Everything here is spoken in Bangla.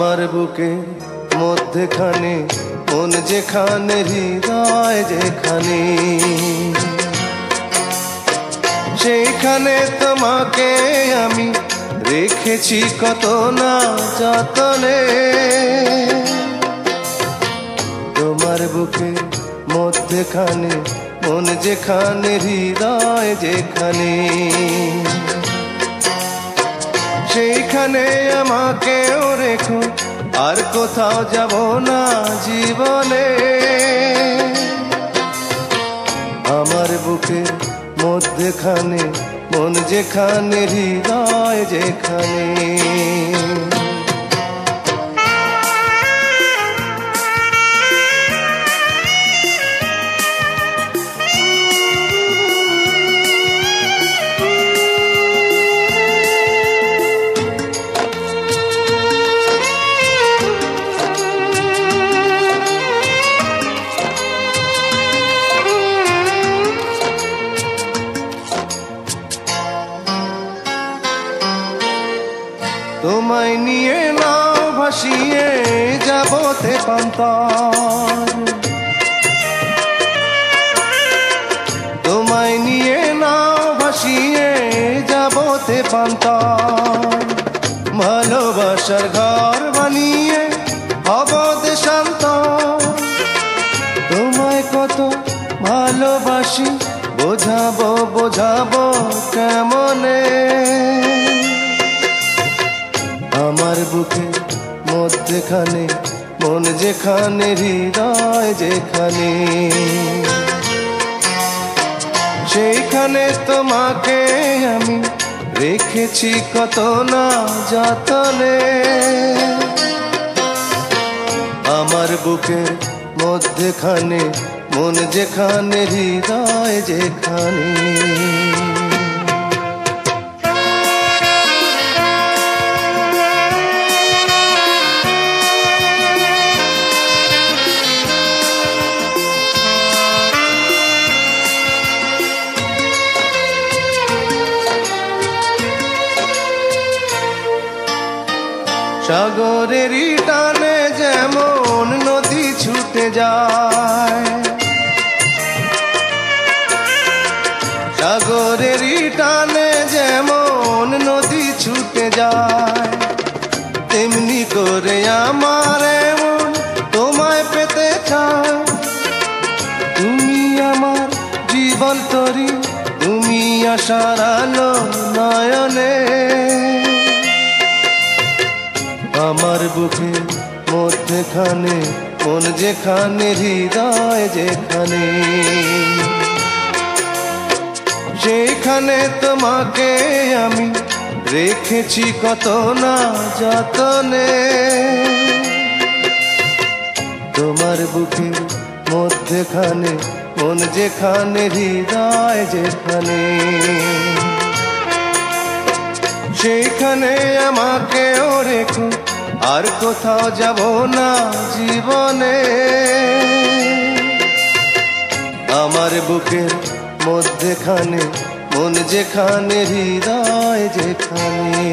আমার বুকে মধ্যখানে মন যেখানে হৃদয় যেখানে, সেইখানে তোমাকে আমি রেখেছি কত না যতনে। তোমার বুকে মধ্যখানে মন যেখানে হৃদয় যেখানে, সেইখানে আমাকেও রেখো, আর কোথাও যাব না জীবনে। আমার বুকের মধ্যখানে মন যেখানে হৃদয় যেখানে। তোমায় নিয়ে নাও ভাসিয়ে যাবতে পান্তার, তোমায় নিয়ে নাও ভাসিয়ে যাবতে পান্তার। ভালোবাসার ঘর বানিয়ে হব দেশান্তর, তোমায় কত ভালোবাসি বোঝাবো বোঝাবো কেমনে। আমার বুকে মধ্যখানে মন যেখানে হৃদয় যেখানে, সেইখানে তোমাকে আমি রেখেছি কত না যতনে। আমার বুকে মধ্যখানে মন যেখানে হৃদয় যেখানে। সাগরেরই টানে যেমন নদী ছুটে যায়, সাগরেরই টানে যেমন নদী ছুটে যায়, তেমনি করে আমার মন তোমায় পেতে চায়। তুমি আমার জীবন তরি, তুমি আশার আলো নয়নে। আমার বুকে মধ্যখানে মন যেখানে হৃদয় যেখানে, সেইখানে তোমাকে আমি রেখেছি কত না যতনে। তোমার বুকে মধ্যখানে মন যেখানে হৃদয় যেখানে, সেইখানে আমাকেও রেখো, আর কোথাও যাব না জীবনে। আমার বুকের মধ্যখানে মন যেখানে হৃদয় যেখানে।